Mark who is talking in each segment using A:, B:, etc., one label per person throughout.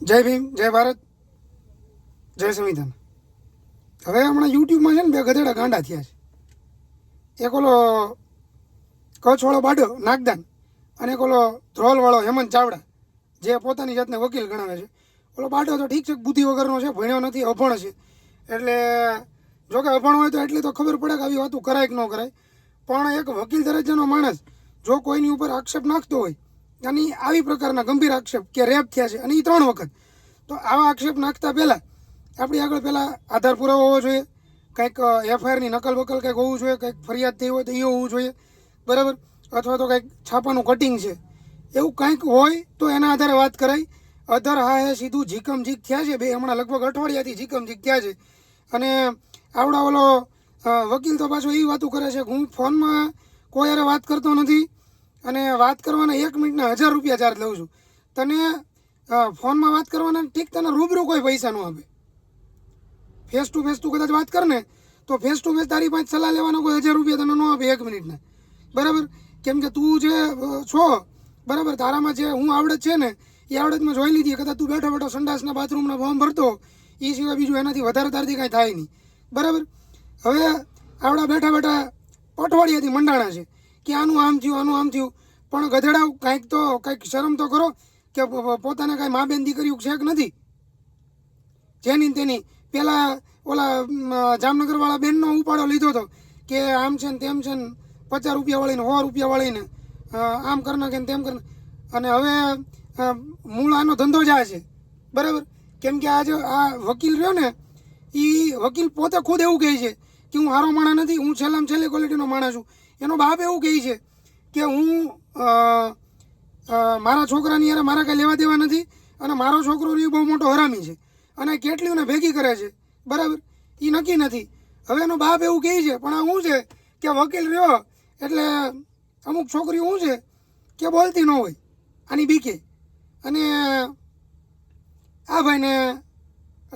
A: જય ભીમ, જય ભારત, જય સંવિધાન. હવે હમણાં યુટ્યુબમાં છે ને બે ગધેડા ગાંડા થયા છે. એક ઓલો કચ્છવાળો બાડો નાગદાન અને એક ઓલો ધ્રોલવાળો હેમંત ચાવડા, જે પોતાની જાતને વકીલ ગણાવે છે. ઓલો બાડો તો ઠીક છે, બુદ્ધિ વગરનો છે, ભણ્યો નથી, અભણ છે. એટલે જોકે અભણ હોય તો એટલી તો ખબર પડે કે આવી વાતું કરાય કે ન કરાય. પણ એક વકીલ દરજ્જાનો માણસ જો કોઈની ઉપર આક્ષેપ નાખતો હોય અને આવી પ્રકારના ગંભીર આક્ષેપ કે રેપ થયા છે અને એ 3 વખત, તો આવા આક્ષેપ નાખતા પહેલાં આપણી આગળ પહેલાં આધાર પુરાવો હોવો જોઈએ, કંઈક એફઆઈઆરની નકલ બકલ કંઈક હોવું જોઈએ, કંઈક ફરિયાદ થઈ હોય તો એ હોવું જોઈએ, બરાબર. અથવા તો કંઈક છાપાનું કટિંગ છે એવું કંઈક હોય તો એના આધારે વાત કરાય. અધર હા એ સીધું જીકમ જીક થયા છે બે, હમણાં લગભગ અઠવાડિયાથી જીકમ જીક થયા છે. અને આવડા ઓલો વકીલ તો પાછો એવી વાતું કરે છે કે હું ફોનમાં કોઈ યારે વાત કરતો નથી અને વાત કરવાના 1 મિનિટના 1000 રૂપિયા ચાર્જ લઉં છું. તને ફોનમાં વાત કરવાના ઠીક, તને રૂબરૂ કોઈ પૈસા ન આપે. ફેસ ટુ ફેસ તું કદાચ વાત કર ને તો ફેસ ટુ ફેસ તારી પાસે સલાહ લેવાનો કોઈ 1000 રૂપિયા તને ન આપે 1 મિનિટના, બરાબર. કેમ કે તું જે છો, બરાબર, તારામાં જે હું આવડત છે ને એ આવડતમાં જોઈ લીધી. કદાચ તું બેઠો બેઠો સંડાસના બાથરૂમના ફોર્મ ભરતો, એ સિવાય બીજું એનાથી વધારે તારથી કાંઈ થાય નહીં, બરાબર. હવે આવડા બેઠા બેઠા અઠવાડિયાથી મંડાણા છે કે આનું આમ થયું, આનું આમ થયું. પણ ગધેડા કંઈક શરમ તો કરો કે પોતાને કાંઈ મા બેન દીકરીઓ છે કે નથી. જેની તેની પેલા ઓલા જામનગરવાળા બેનનો ઉપાડો લીધો હતો કે આમ છે ને તેમ છે ને 50 રૂપિયા વાળીને 100 રૂપિયા વાળીને આમ કરી નાખે ને તેમ કરી. અને હવે મૂળ આનો ધંધો જાય છે, બરાબર. કેમ કે આજે આ વકીલ રહ્યો ને, એ વકીલ પોતે ખુદ એવું કહે છે કે હું સારો માણસ નથી, હું છેલ્લામાં છેલ્લી ક્વોલિટીનો માણસ છું. એનો બાપ એવું કહે છે કે હું મારા છોકરાની યાર મારા કાંઈ લેવા દેવા નથી અને મારો છોકરો એ બહુ મોટો હરામી છે અને કેટલીઓને ભેગી કરે છે, બરાબર. એ નક્કી નથી. હવે એનો બાપ એવું કહે છે. પણ આ શું છે કે વકીલ રહ્યો એટલે અમુક છોકરીઓ શું છે કે બોલતી ન હોય આની બીકે, અને આ ભાઈને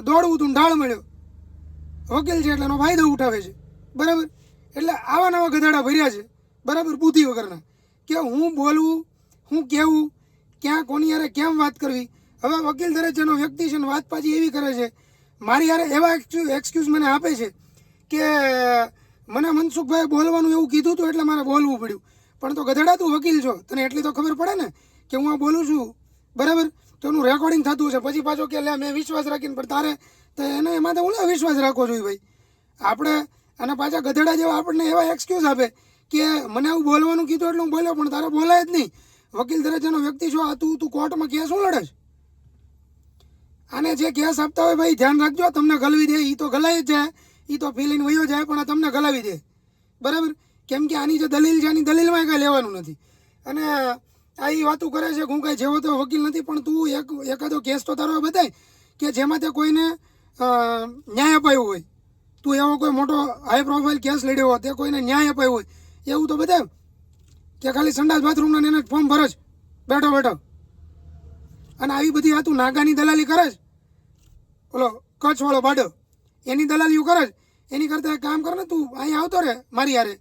A: દોડવું તું ઢાળ મળ્યો, વકીલ છે એટલે એનો ફાયદો ઉઠાવે છે, બરાબર. એટલે આવા નવા ગધાડા ભર્યા છે, બરાબર, બુદ્ધિ વગરના, કે હું બોલવું, હું કહેવું, ક્યાં કોની યારે કેમ વાત કરવી. હવે વકીલ દરજ્જાનો વ્યક્તિ છે ને વાત પાછી એવી કરે છે, મારી યારે એવા એક્સક્યુઝ મને આપે છે કે મને મનસુખભાઈ બોલવાનું એવું કીધું હતું એટલે મારે બોલવું પડ્યું. પણ તો ગધેડા તું વકીલ છો, તને એટલી તો ખબર પડે ને કે હું આ બોલું છું, બરાબર. તો એનું રેકોર્ડિંગ થતું છે. પછી પાછો કે લે મેં વિશ્વાસ રાખીને, પણ તારે તો એને એમાં તો હું વિશ્વાસ રાખવો જોઈએ ભાઈ આપણે. અને પાછા ગધેડા જેવા આપણને એવા એક્સક્યુઝ આપે કે મને આવું બોલવાનું કીધું એટલે હું બોલ્યો, પણ તારે બોલાય જ નહીં. વકીલ દરજ્જાનો વ્યક્તિ છો, આ તું કોર્ટમાં કેસ શું લડે? આને જે કેસ આપતા હોય ભાઈ ધ્યાન રાખજો, તમને ગલવી દે. એ તો ગલાઈ જ જાય, એ તો ફીલીને વયો જાય, પણ આ તમને ગલાવી દે, બરાબર. કેમ કે આની જે દલીલ છે આની દલીલમાં કાંઈ લેવાનું નથી. અને આ એ વાતું કરે છે કે હું કાંઈ જેવો તો વકીલ નથી. પણ તું એકાદો કેસ તો તારો બતાય કે જેમાં તે કોઈને ન્યાય અપાયો હોય. તું એવો કોઈ મોટો હાઈ પ્રોફાઇલ કેસ લડ્યો હોય, તે કોઈને ન્યાય અપાયો હોય એવું તો બતાવ. કે ખાલી સંડાસ બાથરૂમના એને ફોર્મ ભરજ બેઠો બેઠો. અને આવી બધી વાતું નાગાની દલાલી કરે જ ઓલો કચ્છવાળો બાડો, એની દલાલીઓ કરે જ. એની કરતાં એક કામ કર ને, તું અહીંયા આવતો રહે મારી યારે,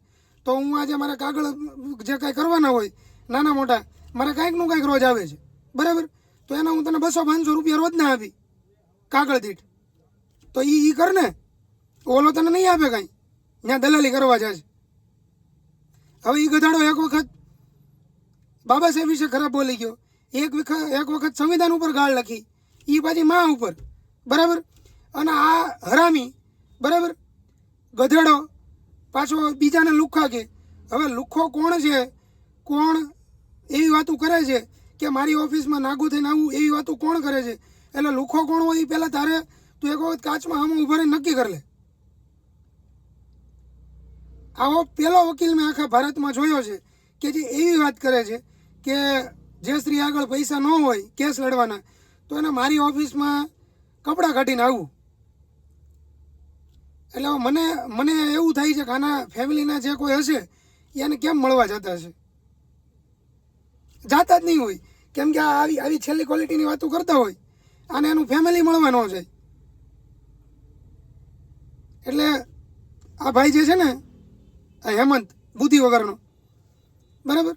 A: તો હું આજે મારા કાગળ જે કાંઈ કરવાના હોય નાના મોટા, મારે કાંઈકનું કાંઈક રોજ આવે છે, બરાબર. તો એના હું તને 200-500 રૂપિયા રોજ ના આપી કાગળ દીઠ. તો એ કર ને, ઓલો તને નહીં આપે કાંઈ, ત્યાં દલાલી કરવા જાય. હવે એ ગધાડો એક વખત બાબા સાહેબ વિશે ખરાબ બોલી ગયો, એક વખત સંવિધાન ઉપર ગાળ લખી, એ પાછી માં ઉપર, બરાબર. અને આ હરામી, બરાબર, ગધેડો પાછો બીજાને લુખ્ખા કે. હવે લુખ્ખો કોણ છે, કોણ એવી વાતું કરે છે કે મારી ઓફિસમાં નાગુ થઈને આવું, એવી વાતું કોણ કરે છે. એટલે લુખ્ખો કોણ હોય એ પહેલાં તારે તું એક વખત કાચમાં આમાં ઉભા રહીને નક્કી કરી લે. આવો પહેલો વકીલ મેં આખા ભારતમાં જોયો છે કે જે એવી વાત કરે છે કે જે સ્ત્રી આગળ પૈસા ન હોય કેસ લડવાના, તો એને મારી ઓફિસમાં કપડાં કાઢીને આવવું. એટલે મને એવું થાય છે કે આના ફેમિલીના જે કોઈ હશે એને કેમ મળવા જતા હશે? જાતા જ નહીં હોય. કેમ કે આવી છેલ્લી ક્વોલિટીની વાતો કરતા હોય, આને એનું ફેમિલી મળવા ન જાય. એટલે આ ભાઈ જે છે ને, આ હેમંત બુદ્ધિ વગરનો, બરાબર,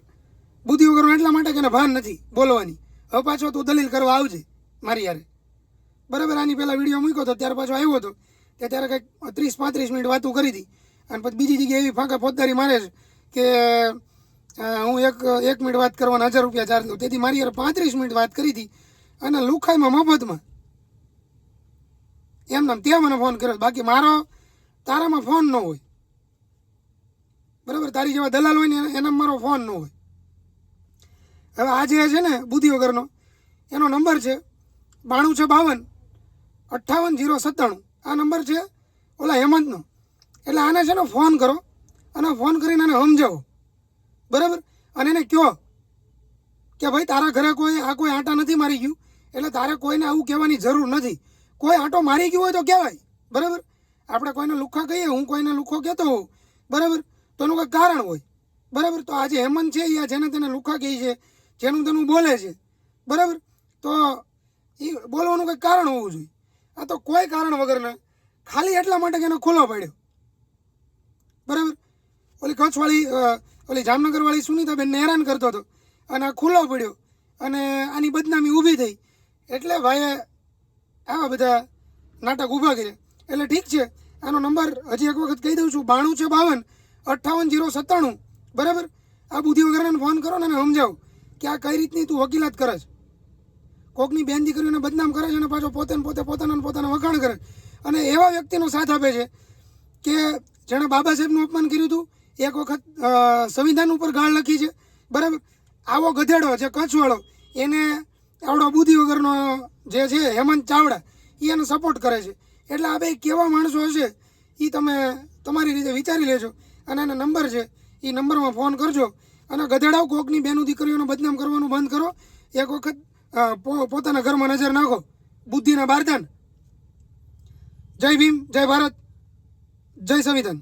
A: બુદ્ધિ વગરનો એટલા માટે કે એને ભાન નથી બોલવાની. હવે પાછો તું દલીલ કરવા આવજે મારી યારે. બરાબર. આની પહેલાં વિડીયો મૂક્યો હતો ત્યાર પાછો આવ્યો હતો ત્યારે કંઈક 30-35 મિનિટ વાતો કરી હતી. અને પછી બીજી જગ્યાએ એવી ફાંકા ફોજદારી મારે છે કે હું એક મિનિટ વાત કરવાના 1000 રૂપિયા ચાર્જ લઉં. તેથી મારી યાર 35 મિનિટ વાત કરી હતી અને લુખાઈમાં મફતમાં એમ નામ ત્યાં મને ફોન કર્યો. બાકી મારો તારામાં ફોન ન હોય, બરાબર. તારી જેવા દલાલ હોય ને એનામાં મારો ફોન ન હોય. હવે આ જે છે ને બુદ્ધિ વગરનો, એનો નંબર છે 9252585097. આ નંબર છે ઓલા હેમંતનો. એટલે આને છે ને ફોન કરો અને ફોન કરીને આને સમજાવો, બરાબર. અને એને કહો કે ભાઈ તારા ઘરે કોઈ આંટા નથી મારી ગયું, એટલે તારે કોઈને આવું કહેવાની જરૂર નથી. કોઈ આંટો મારી ગયો હોય તો કહેવાય, બરાબર. આપણે કોઈને લુખ્ખા કહીએ, હું કોઈને લુખ્ખો કહેતો હોઉં, બરાબર, તો એનું કંઈક કારણ હોય, બરાબર. તો આ જે હેમંત છે એ જેને તેને લુખ્ખા કહે છે, જેનું તેનું બોલે છે, બરાબર, તો એ બોલવાનું કંઈક કારણ હોવું જોઈએ. આ તો કોઈ કારણ વગરના ખાલી એટલા માટે કે એનો ખુલ્લો પડ્યો, બરાબર. ઓલી કચ્છવાળી ઓલી જામનગરવાળી સુનીતાબેનને હેરાન કરતો હતો અને આ ખુલ્લો પડ્યો અને આની બદનામી ઊભી થઈ. એટલે ભાઈએ આવા બધા નાટક ઊભા કર્યા. એટલે ઠીક છે, આનો નંબર હજી એક વખત કહી દઉં છું, 9252585097, બરાબર. આ બુદ્ધિ વગરને ફોન કરો ને એને સમજાવો કે આ કઈ રીતની તું વકીલાત કરે છે, કોકની બેન દીકરીઓને બદનામ કરે છે અને પાછો પોતાના વખાણ કરે અને એવા વ્યક્તિનો સાથ આપે છે કે જેણે બાબા સાહેબનું અપમાન કર્યું હતું, એક વખત સંવિધાન ઉપર ગાળ લખી છે, બરાબર. આવો ગધેડો છે કચ્છવાળો, એને આવડો બુદ્ધિ વગરનો જે છે હેમંત ચાવડા, એ એને સપોર્ટ કરે છે. એટલે આ બે કેવા માણસો હશે એ તમે તમારી રીતે વિચારી લેજો. અને એનો નંબર છે, એ નંબરમાં ફોન કરજો અને ગધેડાઓ કોકની બેનું દીકરીઓને બદનામ કરવાનું બંધ કરો. એક વખત પોતાના ઘરમાં નજર નાખો, બુદ્ધિના બારદાન. જય ભીમ, જય ભારત, જય સંવિધાન.